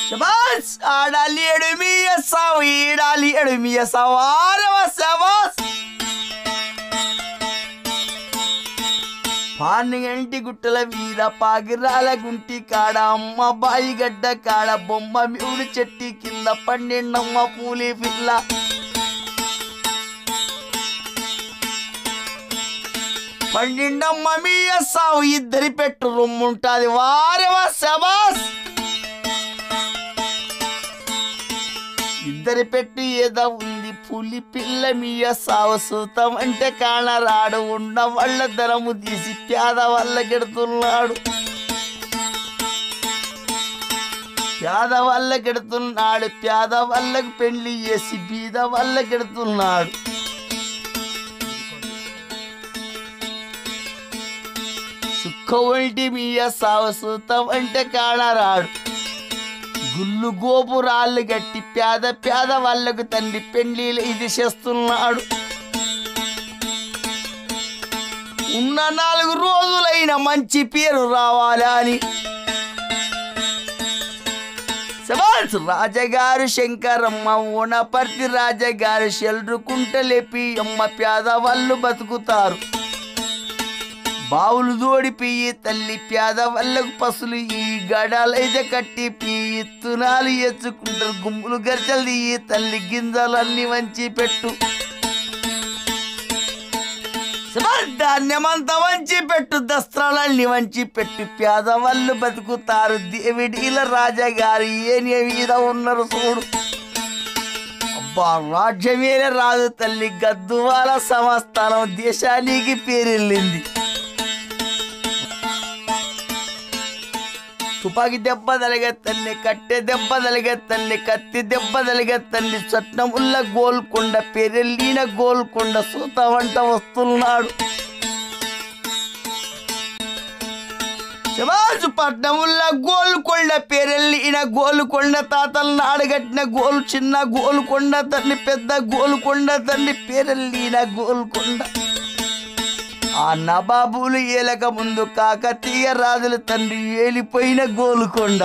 శబాస్ ఆడాలి ఎడుమియసావు ఈడాలి ఎడుమియసావు ఆరవ శబాస్ పానుగంటి గుట్టల మీద పాగిరాల గుంటి కాడ అమ్మ బాయిగడ్డ కాడ బొమ్మ మివుడు చెట్టి కింద పండిన్నమ్మ పూలి పిల్ల పండిన్నమ్మ మీయసావు ఇద్దరి పెట్టు రొమ్ముంటాది వారవ శబాస్ ఇద్దరి పెట్టు ఏదో ఉంది పులి పిల్ల మీయ సావసూతం అంటే కానరాడు ఉన్న వాళ్ళ ధరము తీసి పేద వల్ల గెడుతున్నాడు పేద వాళ్ళకు పెళ్లి చేసి బీద వల్ల గెడుతున్నాడు సుఖ ఒంటి మీయ సావసూతం అంటే కానరాడు గుళ్ళు గోపురాళ్ళు గట్టి పేద వాళ్ళకు తండ్రి పెళ్లిలు ఇది చేస్తున్నాడు ఉన్న 4 రోజులైన మంచి పేరు రావాలని రాజగారు శంకరమ్మ ఓనపర్తి రాజగారు చెల్రుకుంటలేపి అమ్మ పేదవాళ్ళు బతుకుతారు బావులు దోడిపియ్యి తల్లి పేదవాళ్ళకు పసులు ఈ గడాలైతే కట్టి ఇత్తునాలు ఎచ్చుకుంటారు గుంపులు గర్చలు తీయి తల్లి గింజలన్నీ వంచి పెట్టు ధాన్యమంతా వంచి పెట్టు దస్త్రాలన్నీ వంచి పెట్టు పేదవాళ్ళు బతుకుతారు దేవిడీల రాజగారు ఏని మీద ఉన్నారు చూడు అబ్బా రాజ్యమేనే రాదు తల్లి గద్దువాల సంస్థానం దేశానికి పేరెళ్ళింది తుపాకి దెబ్బ తలిగెత్తండి కట్టె దెబ్బ తలిగెత్తండి కత్తి దెబ్బ తలిగెత్తండి చట్నముల్ల గోల్కొండ పెరెల్లిన గోల్కొండ సూత వంట వస్తున్నాడు పట్నముల్ల గోల్కొండ పెరెల్లిన గోల్కొండ తాతల నాడుగట్టిన గోలు చిన్న గోల్కొండ తండ్రి పెద్ద గోల్కొండ తండ్రి పెరెల్లిన గోల్కొండ ఆ నబాబులు ఏలక ముందు కాకతీయ రాజుల తండ్రి ఏలిపోయిన గోలుకొండ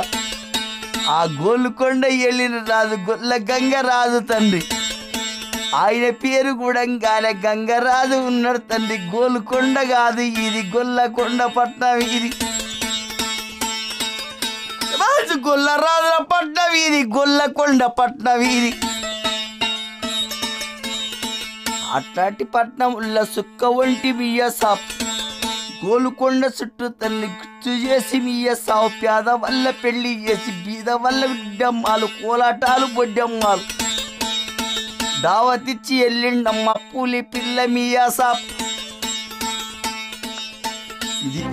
ఆ గోలుకొండ ఏలిన రాజు గొల్ల గంగరాజు తండ్రి ఆయన పేరు కూడా గంగరాజు ఉన్నాడు తండ్రి గోలుకొండ కాదు ఇది గొల్లకొండ పట్నం ఇది గొల్లరాజుల పట్నం ఇది గొల్లకొండ పట్నం ఇది అట్లాంటి పట్నం ఉల్ల సుక్క ఒంటి మీయ సాప్ గోలుకొండ చుట్టూ తల్లి గుర్తు చేసి మీయ సావు పేద వల్ల పెళ్లి చేసి బీద వల్ల బిడ్డమ్మాలు కోలాటాలు బొడ్డమ్మాలు దావతిచ్చి ఎల్లిండమ్మ పూలి పిల్ల మీయ సాప్ ఇది